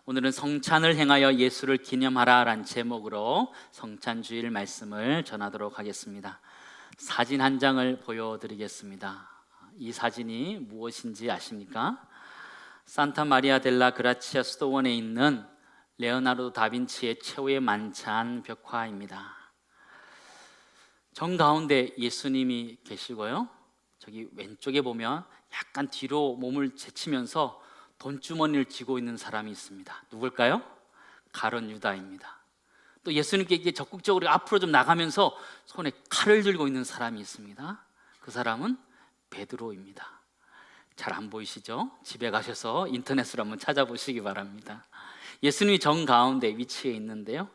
오늘은 성찬을 행하여 예수를 기념하라라는 제목으로 성찬주일 말씀을 전하도록 하겠습니다. 사진 한 장을 보여드리겠습니다. 이 사진이 무엇인지 아십니까? 산타 마리아 델라 그라치아 수도원에 있는 레오나르도 다빈치의 최후의 만찬 벽화입니다. 정가운데 예수님이 계시고요, 저기 왼쪽에 보면 약간 뒤로 몸을 제치면서 돈주머니를 쥐고 있는 사람이 있습니다. 누굴까요? 가룟 유다입니다. 또 예수님께 이게 적극적으로 앞으로 좀 나가면서 손에 칼을 들고 있는 사람이 있습니다. 그 사람은 베드로입니다. 잘 안 보이시죠? 집에 가셔서 인터넷으로 한번 찾아보시기 바랍니다. 예수님이 정가운데 위치해 있는데요,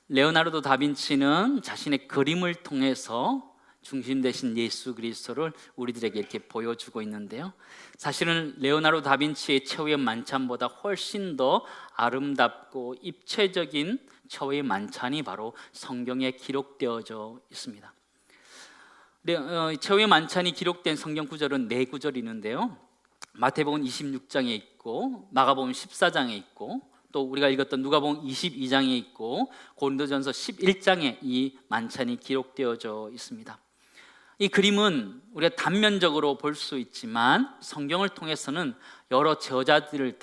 레오나르도 다빈치는 자신의 그림을 통해서 중심 되신 예수 그리스도를 우리들에게 이렇게 보여주고 있는데요, 사실은 레오나르도 다빈치의 최후의 만찬보다 훨씬 더 아름답고 입체적인 최후의 만찬이 바로 성경에 기록되어져 있습니다. 최후의 만찬이 기록된 성경 구절은 네 구절이 있는데요, 마태복음 26장에 있고 마가복음 14장에 있고 또 우리가 읽었던 누가복음 22장에 있고 고린도전서 11장에 이 만찬이 기록되어져 있습니다. 이 그림은 우리가 단면적으로 볼 수 있지만 성경을 통해서는 여러 제자들을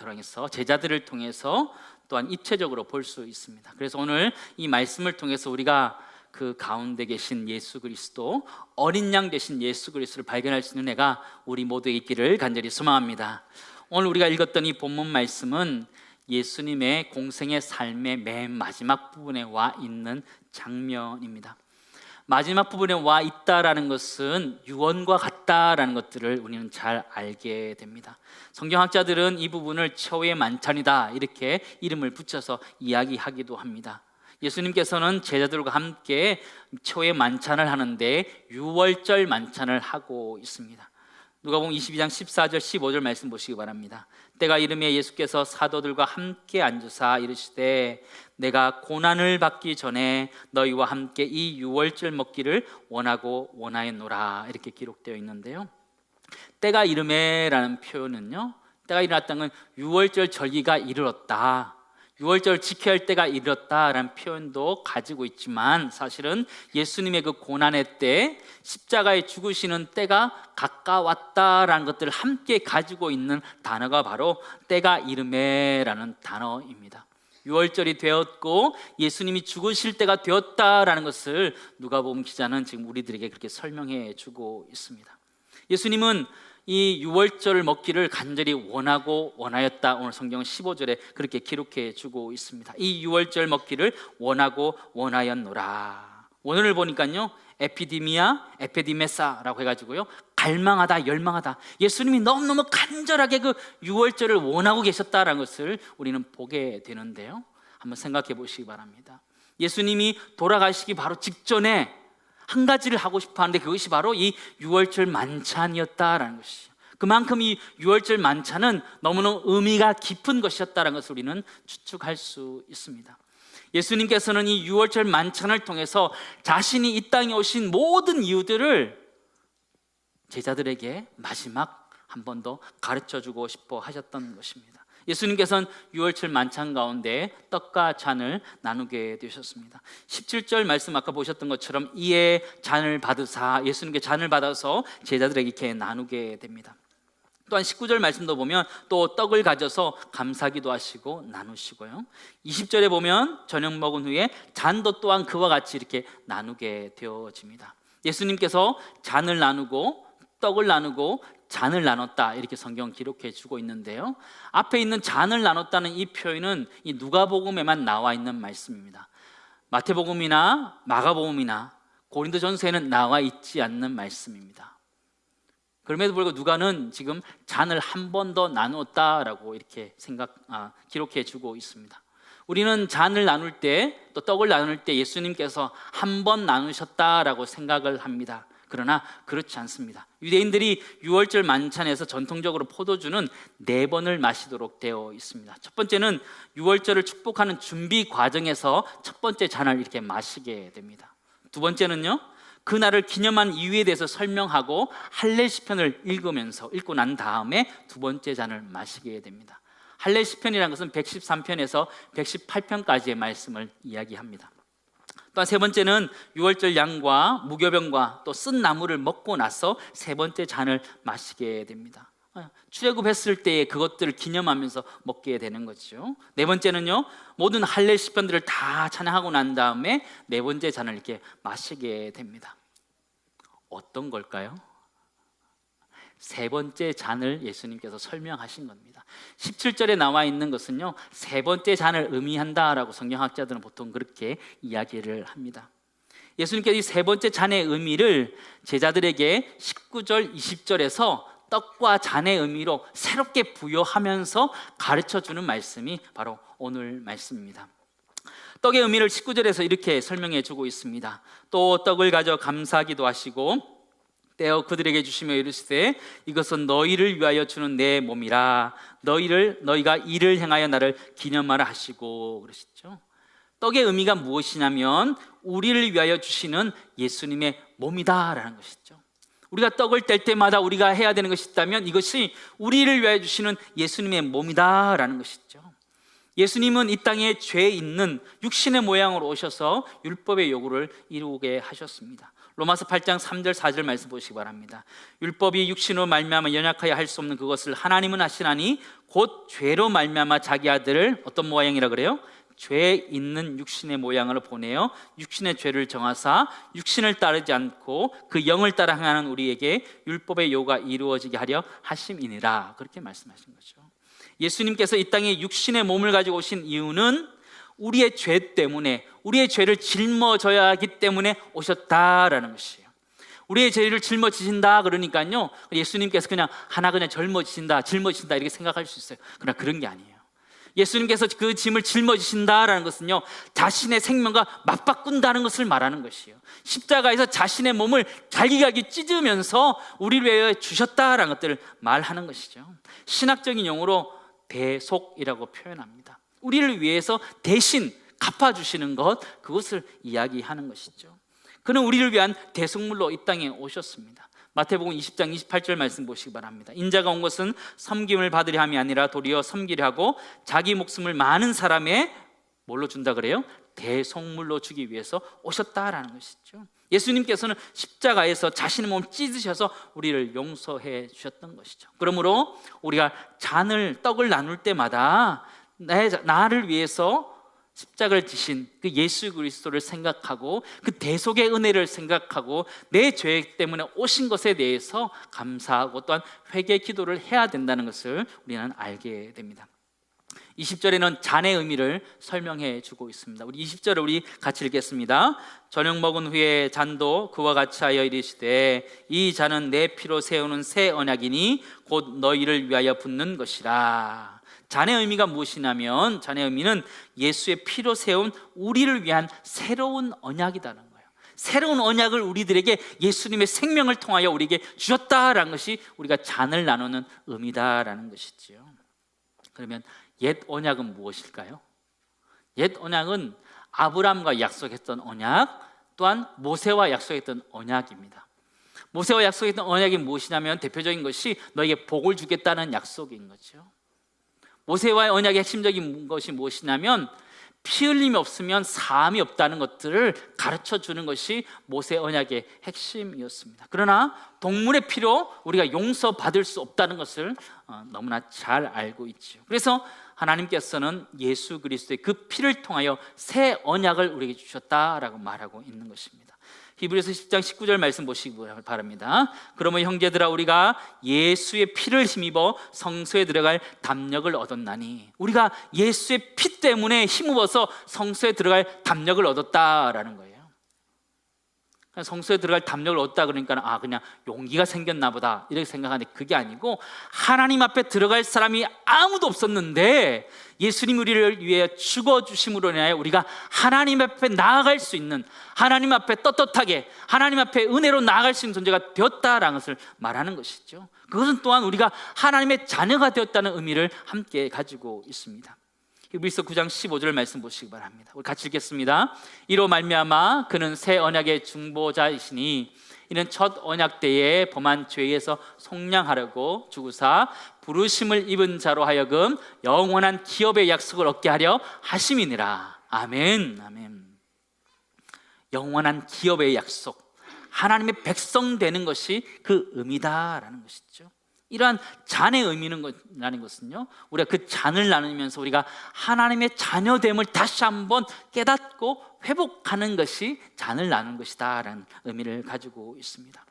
통해서 또한 입체적으로 볼 수 있습니다. 그래서 오늘 이 말씀을 통해서 우리가 그 가운데 계신 예수 그리스도, 어린 양 되신 예수 그리스도를 발견할 수 있는 은혜가 우리 모두에게 있기를 간절히 소망합니다. 오늘 우리가 읽었던 이 본문 말씀은 예수님의 공생의 삶의 맨 마지막 부분에 와 있는 장면입니다. 마지막 부분에 와 있다라는 것은 유언과 같다라는 것들을 우리는 잘 알게 됩니다. 성경학자들은 이 부분을 최후의 만찬이다 이렇게 이름을 붙여서 이야기하기도 합니다. 예수님께서는 제자들과 함께 최후의 만찬을 하는데 유월절 만찬을 하고 있습니다. 누가복음 22장 14절 15절 말씀 보시기 바랍니다. 때가 이르매 예수께서 사도들과 함께 앉으사 이르시되 내가 고난을 받기 전에 너희와 함께 이 유월절 먹기를 원하고 원하였노라 이렇게 기록되어 있는데요, 때가 이르매라는 표현은요, 때가 일어났다는 건 유월절 절기가 이르렀다, 유월절 지켜야 할 때가 이르렀다라는 표현도 가지고 있지만 사실은 예수님의 그 고난의 때, 십자가에 죽으시는 때가 가까웠다라는 것들을 함께 가지고 있는 단어가 바로 때가 이르매라는 단어입니다. 유월절이 되었고 예수님이 죽으실 때가 되었다라는 것을 누가복음 기자는 지금 우리들에게 그렇게 설명해 주고 있습니다. 예수님은 이 유월절을 먹기를 간절히 원하고 원하였다, 오늘 성경은 15절에 그렇게 기록해 주고 있습니다. 이 유월절 먹기를 원하고 원하였노라. 원어를 보니까요, 에피디메사라고 해가지고요, 갈망하다, 열망하다. 예수님이 너무너무 간절하게 그 유월절을 원하고 계셨다라는 것을 우리는 보게 되는데요, 한번 생각해 보시기 바랍니다. 예수님이 돌아가시기 바로 직전에 한 가지를 하고 싶어 하는데 그것이 바로 이 유월절 만찬이었다라는 것이죠. 그만큼 이 유월절 만찬은 너무나 의미가 깊은 것이었다는 것을 우리는 추측할 수 있습니다. 예수님께서는 이 유월절 만찬을 통해서 자신이 이 땅에 오신 모든 이유들을 제자들에게 마지막 한 번 더 가르쳐주고 싶어 하셨던 것입니다. 예수님께서는 유월절 만찬 가운데 떡과 잔을 나누게 되셨습니다. 17절 말씀 아까 보셨던 것처럼 이에 잔을 받으사, 예수님께 잔을 받아서 제자들에게 이렇게 나누게 됩니다. 또한 19절 말씀도 보면 또 떡을 가져서 감사기도 하시고 나누시고요, 20절에 보면 저녁 먹은 후에 잔도 또한 그와 같이 이렇게 나누게 되어집니다. 예수님께서 잔을 나누고 떡을 나누고 잔을 나눴다 이렇게 성경 기록해 주고 있는데요, 앞에 있는 잔을 나눴다는 이 표현은 이 누가복음에만 나와 있는 말씀입니다. 마태복음이나 마가복음이나 고린도전서에는 나와 있지 않는 말씀입니다. 그럼에도 불구하고 누가는 지금 잔을 한 번 더 나눴다라고 이렇게 기록해 주고 있습니다. 우리는 잔을 나눌 때, 또 떡을 나눌 때 예수님께서 한 번 나누셨다라고 생각을 합니다. 그러나 그렇지 않습니다. 유대인들이 유월절 만찬에서 전통적으로 포도주는 4번을 마시도록 되어 있습니다. 첫 번째는 유월절을 축복하는 준비 과정에서 첫 번째 잔을 이렇게 마시게 됩니다. 두 번째는요, 그날을 기념한 이유에 대해서 설명하고 할례 시편을 읽고 난 다음에 두 번째 잔을 마시게 됩니다. 할례 시편이라는 것은 113편에서 118편까지의 말씀을 이야기합니다. 또한 세 번째는 유월절 양과 무교병과 또 쓴 나물을 먹고 나서 세 번째 잔을 마시게 됩니다. 출애굽했을 때의 그것들을 기념하면서 먹게 되는 거죠. 네 번째는요, 모든 할례 시편들을 다 찬양하고 난 다음에 네 번째 잔을 이렇게 마시게 됩니다. 어떤 걸까요? 세 번째 잔을 예수님께서 설명하신 겁니다. 17절에 나와 있는 것은요, 세 번째 잔을 의미한다라고 성경학자들은 보통 그렇게 이야기를 합니다. 예수님께서 이 세 번째 잔의 의미를 제자들에게 19절, 20절에서 떡과 잔의 의미로 새롭게 부여하면서 가르쳐주는 말씀이 바로 오늘 말씀입니다. 떡의 의미를 19절에서 이렇게 설명해 주고 있습니다. 또 떡을 가져 감사하기도 하시고 떼어 그들에게 주시며 이르시되 이것은 너희를 위하여 주는 내 몸이라 너희가 이를 행하여 나를 기념하라 하시고 그러시죠. 떡의 의미가 무엇이냐면 우리를 위하여 주시는 예수님의 몸이다라는 것이죠. 우리가 떡을 뗄 때마다 우리가 해야 되는 것이 있다면 이것이 우리를 위하여 주시는 예수님의 몸이다라는 것이죠. 예수님은 이 땅에 죄 있는 육신의 모양으로 오셔서 율법의 요구를 이루게 하셨습니다. 로마서 8장 3절 4절 말씀 보시기 바랍니다. 율법이 육신으로 말미암아 연약하여 할 수 없는 그것을 하나님은 하시나니 곧 죄로 말미암아 자기 아들을 어떤 모양이라 그래요? 죄 있는 육신의 모양으로 보내어 육신의 죄를 정하사 육신을 따르지 않고 그 영을 따라 행하는 우리에게 율법의 요가 이루어지게 하려 하심이니라. 그렇게 말씀하신 거죠. 예수님께서 이 땅에 육신의 몸을 가지고 오신 이유는 우리의 죄 때문에, 우리의 죄를 짊어져야 하기 때문에 오셨다라는 것이에요. 우리의 죄를 짊어지신다 그러니까요, 예수님께서 그냥 짊어지신다 이렇게 생각할 수 있어요. 그러나 그런 게 아니에요. 예수님께서 그 짐을 짊어지신다라는 것은요, 자신의 생명과 맞바꾼다는 것을 말하는 것이에요. 십자가에서 자신의 몸을 갈기갈기 찢으면서 우리를 위해 주셨다라는 것들을 말하는 것이죠. 신학적인 용어로 대속이라고 표현합니다. 우리를 위해서 대신 갚아주시는 것, 그것을 이야기하는 것이죠. 그는 우리를 위한 대속물로 이 땅에 오셨습니다. 마태복음 20장 28절 말씀 보시기 바랍니다. 인자가 온 것은 섬김을 받으려 함이 아니라 도리어 섬기려 하고 자기 목숨을 많은 사람의 뭘로 준다 그래요? 대속물로 주기 위해서 오셨다라는 것이죠. 예수님께서는 십자가에서 자신의 몸을 찢으셔서 우리를 용서해 주셨던 것이죠. 그러므로 우리가 떡을 나눌 때마다 나를 위해서 십자가를 지신 그 예수 그리스도를 생각하고 그 대속의 은혜를 생각하고 내 죄 때문에 오신 것에 대해서 감사하고 또한 회개 기도를 해야 된다는 것을 우리는 알게 됩니다. 20절에는 잔의 의미를 설명해 주고 있습니다. 우리 20절을 우리 같이 읽겠습니다. 저녁 먹은 후에 잔도 그와 같이 하여 이르시되 이 잔은 내 피로 세우는 새 언약이니 곧 너희를 위하여 붓는 것이라. 잔의 의미가 무엇이냐면 잔의 의미는 예수의 피로 세운 우리를 위한 새로운 언약이라는 거예요. 새로운 언약을 우리들에게 예수님의 생명을 통하여 우리에게 주셨다라는 것이 우리가 잔을 나누는 의미다라는 것이지요. 그러면 옛 언약은 무엇일까요? 옛 언약은 아브라함과 약속했던 언약, 또한 모세와 약속했던 언약입니다. 모세와 약속했던 언약이 무엇이냐면 대표적인 것이 너에게 복을 주겠다는 약속인 거죠. 모세와의 언약의 핵심적인 것이 무엇이냐면 피 흘림이 없으면 사함이 없다는 것들을 가르쳐 주는 것이 모세 언약의 핵심이었습니다. 그러나 동물의 피로 우리가 용서받을 수 없다는 것을 너무나 잘 알고 있죠. 그래서 하나님께서는 예수 그리스도의 그 피를 통하여 새 언약을 우리에게 주셨다라고 말하고 있는 것입니다. 히브리서 10장 19절 말씀 보시기 바랍니다. 그러면 형제들아 우리가 예수의 피를 힘입어 성소에 들어갈 담력을 얻었나니, 우리가 예수의 피 때문에 힘입어서 성소에 들어갈 담력을 얻었다라는 거예요. 성소에 들어갈 담력을 얻었다 그러니까 그냥 용기가 생겼나 보다 이렇게 생각하는데 그게 아니고, 하나님 앞에 들어갈 사람이 아무도 없었는데 예수님 우리를 위해 죽어주심으로 인하여 우리가 하나님 앞에 나아갈 수 있는, 하나님 앞에 떳떳하게 하나님 앞에 은혜로 나아갈 수 있는 존재가 되었다라는 것을 말하는 것이죠. 그것은 또한 우리가 하나님의 자녀가 되었다는 의미를 함께 가지고 있습니다. 히브리서 9장 15절 말씀 보시기 바랍니다. 우리 같이 읽겠습니다. 이로 말미암아 그는 새 언약의 중보자이시니 이는 첫 언약 때에 범한 죄에서 속량하려고 죽으사 부르심을 입은 자로 하여금 영원한 기업의 약속을 얻게 하려 하심이니라. 아멘. 아멘. 영원한 기업의 약속, 하나님의 백성 되는 것이 그 의미다라는 것이죠. 이러한 잔의 의미라는 것은요, 우리가 그 잔을 나누면서 우리가 하나님의 자녀됨을 다시 한번 깨닫고 회복하는 것이 잔을 나누는 것이다라는 의미를 가지고 있습니다.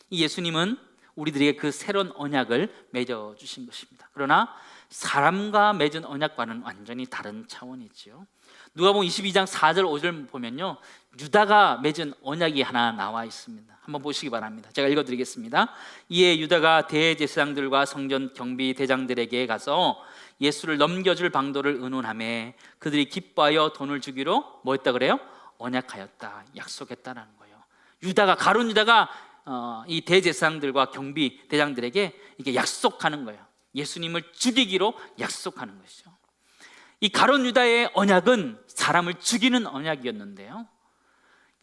이 예수님은 우리들에게 그 새로운 언약을 맺어주신 것입니다. 그러나 사람과 맺은 언약과는 완전히 다른 차원이지요. 누가복음 22장 4절 5절 보면요, 유다가 맺은 언약이 하나 나와 있습니다. 한번 보시기 바랍니다. 제가 읽어드리겠습니다. 이에 유다가 대제사장들과 성전 경비 대장들에게 가서 예수를 넘겨줄 방도를 의논하매 그들이 기뻐하여 돈을 주기로 뭐 했다 그래요? 언약하였다, 약속했다라는 거예요. 가룟 유다가 이 대제사장들과 경비 대장들에게 이게 약속하는 거예요. 예수님을 죽이기로 약속하는 것이죠. 이 가룟 유다의 언약은 사람을 죽이는 언약이었는데요,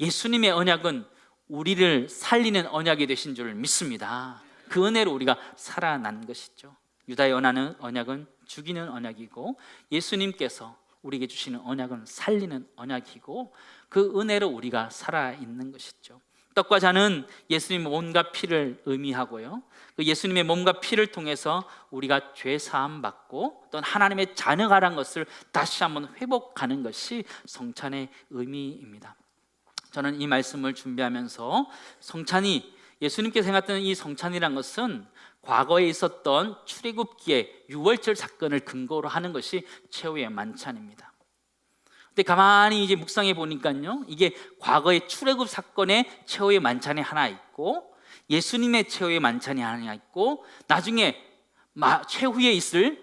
예수님의 언약은 우리를 살리는 언약이 되신 줄 믿습니다. 그 은혜로 우리가 살아난 것이죠. 유다의 언약은 죽이는 언약이고, 예수님께서 우리에게 주시는 언약은 살리는 언약이고, 그 은혜로 우리가 살아있는 것이죠. 떡과 잔은 예수님의 몸과 피를 의미하고요, 그 예수님의 몸과 피를 통해서 우리가 죄 사함 받고 또 하나님의 자녀가란 것을 다시 한번 회복하는 것이 성찬의 의미입니다. 저는 이 말씀을 준비하면서 성찬이, 예수님께 생각했던 이 성찬이란 것은 과거에 있었던 출애굽기의 유월절 사건을 근거로 하는 것이 최후의 만찬입니다. 근데 가만히 이제 묵상해 보니까요, 이게 과거의 출애굽 사건의 최후의 만찬이 하나 있고, 예수님의 최후의 만찬이 하나 있고, 나중에 최후에 있을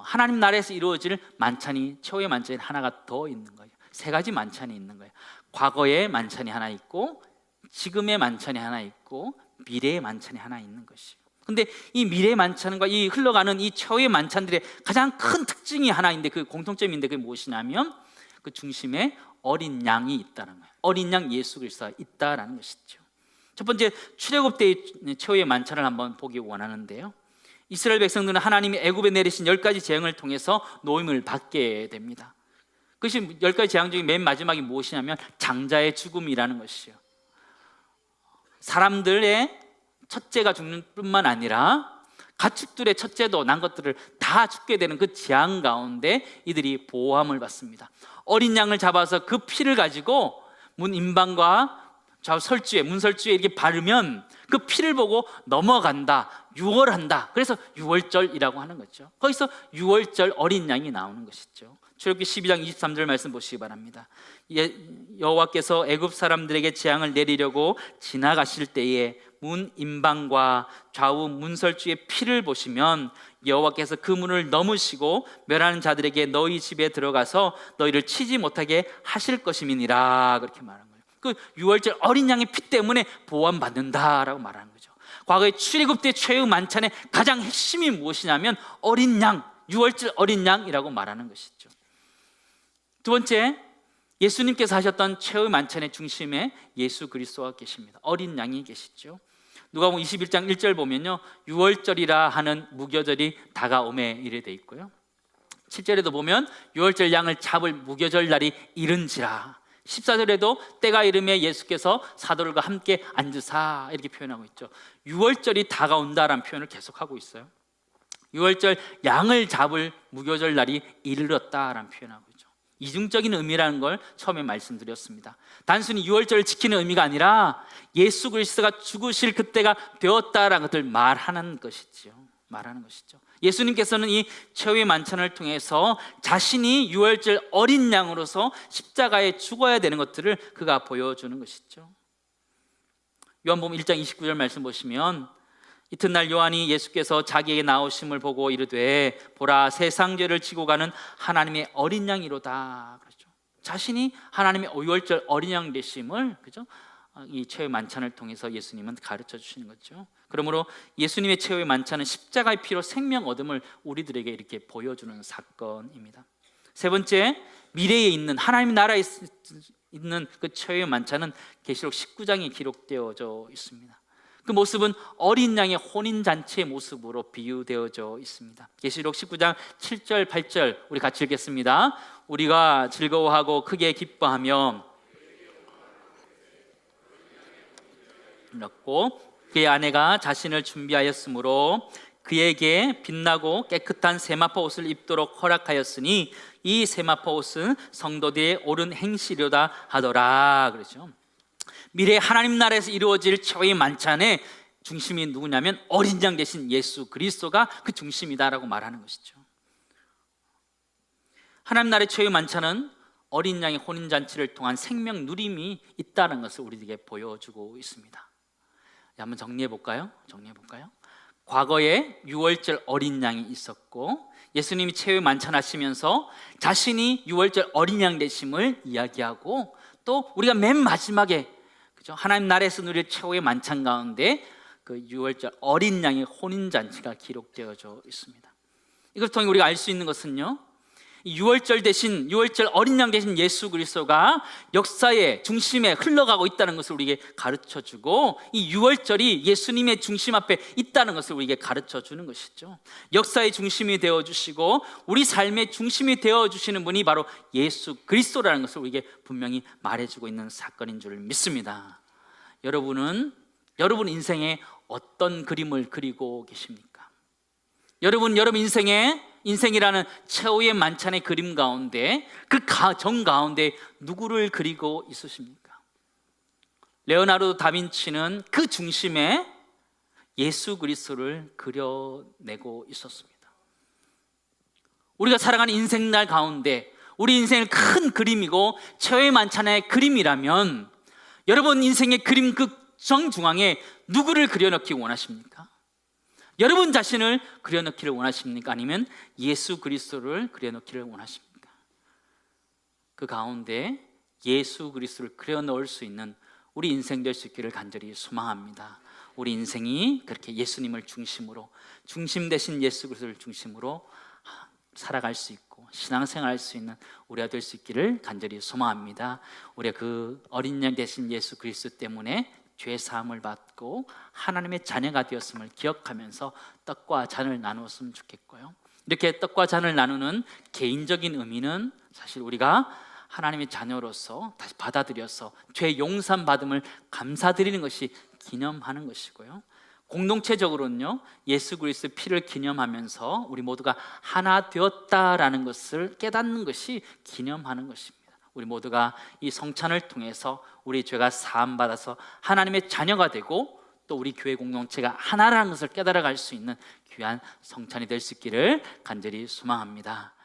하나님 나라에서 이루어질 만찬이, 최후의 만찬이 하나가 더 있는 거예요. 세 가지 만찬이 있는 거예요. 과거의 만찬이 하나 있고, 지금의 만찬이 하나 있고, 미래의 만찬이 하나 있는 것이에요. 근데 이 미래의 만찬과 이 흘러가는 이 최후의 만찬들의 가장 큰 특징이 하나 있는데, 그 공통점인데 그게 무엇이냐면 그 중심에 어린 양이 있다는 거예요. 어린 양 예수 그리스도가 있다라는 것이죠. 첫 번째, 출애굽 때의 최후의 만찬을 한번 보기 원하는데요, 이스라엘 백성들은 하나님이 애굽에 내리신 10가지 재앙을 통해서 노임을 받게 됩니다. 그것이 10가지 재앙 중에 맨 마지막이 무엇이냐면 장자의 죽음이라는 것이에요. 사람들의 첫째가 죽는 뿐만 아니라 가축들의 첫째도 난 것들을 다 죽게 되는 그 재앙 가운데 이들이 보호함을 받습니다. 어린 양을 잡아서 그 피를 가지고 문 임방과 좌우 설주에, 문설주에 이렇게 바르면 그 피를 보고 넘어간다, 유월한다. 그래서 유월절이라고 하는 거죠. 거기서 유월절 어린 양이 나오는 것이죠. 출애굽기 12장 23절 말씀 보시기 바랍니다. 여호와께서 애굽 사람들에게 재앙을 내리려고 지나가실 때에 문 임방과 좌우 문설주의 피를 보시면 여호와께서 그 문을 넘으시고 멸하는 자들에게 너희 집에 들어가서 너희를 치지 못하게 하실 것임이니라, 그렇게 말한 거예요. 그 유월절 어린 양의 피 때문에 보호받는다라고 말하는 거죠. 과거의 출애굽 때 최후 만찬의 가장 핵심이 무엇이냐면 어린 양, 유월절 어린 양이라고 말하는 것이죠. 두 번째, 예수님께서 하셨던 최후 만찬의 중심에 예수 그리스도가 계십니다. 어린 양이 계시죠. 누가복음 21장 1절 보면요, 유월절이라 하는 무교절이 다가오매 이래 돼 있고요, 7절에도 보면 유월절 양을 잡을 무교절 날이 이른지라, 14절에도 때가 이르매 예수께서 사도들과 함께 앉으사 이렇게 표현하고 있죠. 유월절이 다가온다라는 표현을 계속하고 있어요. 유월절 양을 잡을 무교절 날이 이르렀다라는 표현하고 있죠. 이중적인 의미라는 걸 처음에 말씀드렸습니다. 단순히 유월절을 지키는 의미가 아니라 예수 그리스도가 죽으실 그때가 되었다라는 것을 말하는 것이죠. 예수님께서는 이 최후의 만찬을 통해서 자신이 유월절 어린 양으로서 십자가에 죽어야 되는 것들을 그가 보여주는 것이죠. 요한복음 1장 29절 말씀 보시면 이튿날 요한이 예수께서 자기에게 나오심을 보고 이르되 보라, 세상 죄를 지고 가는 하나님의 어린 양이로다, 그렇죠. 자신이 하나님의 유월절 어린 양 되심을, 그죠, 이 최후의 만찬을 통해서 예수님은 가르쳐 주시는 거죠. 그러므로 예수님의 최후의 만찬은 십자가의 피로 생명 얻음을 우리들에게 이렇게 보여주는 사건입니다. 세 번째, 미래에 있는 하나님 나라에 있는 그 최후의 만찬은 계시록 19장에 기록되어져 있습니다. 그 모습은 어린 양의 혼인잔치의 모습으로 비유되어져 있습니다. 계시록 19장 7절 8절 우리 같이 읽겠습니다. 우리가 즐거워하고 크게 기뻐하며 그의 아내가 자신을 준비하였으므로 그에게 빛나고 깨끗한 세마포 옷을 입도록 허락하였으니 이 세마포 옷은 성도들의 옳은 행실이로다 하더라. 그렇죠. 미래 하나님 나라에서 이루어질 최후의 만찬의 중심이 누구냐면 어린 양 대신 예수 그리스도가 그 중심이다라고 말하는 것이죠. 하나님 나라의 최후의 만찬은 어린 양의 혼인잔치를 통한 생명 누림이 있다는 것을 우리에게 보여주고 있습니다. 한번 정리해 볼까요? 과거에 유월절 어린 양이 있었고 예수님이 최후의 만찬하시면서 자신이 유월절 어린 양 되심을 이야기하고 또 우리가 맨 마지막에 그죠? 하나님 나라에서 누릴 최후의 만찬 가운데 그 유월절 어린 양의 혼인잔치가 기록되어져 있습니다. 이걸 통해 우리가 알 수 있는 것은요, 유월절 어린 양 대신 예수 그리스도가 역사의 중심에 흘러가고 있다는 것을 우리에게 가르쳐주고, 이 유월절이 예수님의 중심 앞에 있다는 것을 우리에게 가르쳐주는 것이죠. 역사의 중심이 되어주시고 우리 삶의 중심이 되어주시는 분이 바로 예수 그리스도라는 것을 우리에게 분명히 말해주고 있는 사건인 줄 믿습니다. 여러분 인생에 어떤 그림을 그리고 계십니까? 여러분 인생이라는 최후의 만찬의 그림 가운데 그 정 가운데 누구를 그리고 있으십니까? 레오나르도 다빈치는 그 중심에 예수 그리스도를 그려내고 있었습니다. 우리가 살아가는 인생날 가운데 우리 인생의 큰 그림이고 최후의 만찬의 그림이라면 여러분 인생의 그림 그 정중앙에 누구를 그려넣기 원하십니까? 여러분 자신을 그려넣기를 원하십니까? 아니면 예수 그리스도를 그려넣기를 원하십니까? 그 가운데 예수 그리스도를 그려넣을 수 있는 우리 인생 될 수 있기를 간절히 소망합니다. 우리 인생이 그렇게 예수님을 중심으로, 중심 되신 예수 그리스도를 중심으로 살아갈 수 있고 신앙생활 할 수 있는 우리가 될 수 있기를 간절히 소망합니다. 우리가 그 어린 양 되신 예수 그리스도 때문에 죄 사함을 받고 하나님의 자녀가 되었음을 기억하면서 떡과 잔을 나누었으면 좋겠고요. 이렇게 떡과 잔을 나누는 개인적인 의미는 사실 우리가 하나님의 자녀로서 다시 받아들여서 죄 용산 받음을 감사드리는 것이 기념하는 것이고요. 공동체적으로는요, 예수 그리스도의 피를 기념하면서 우리 모두가 하나 되었다라는 것을 깨닫는 것이 기념하는 것입니다. 우리 모두가 이 성찬을 통해서 우리 죄가 사함받아서 하나님의 자녀가 되고 또 우리 교회 공동체가 하나라는 것을 깨달아갈 수 있는 귀한 성찬이 될 수 있기를 간절히 소망합니다.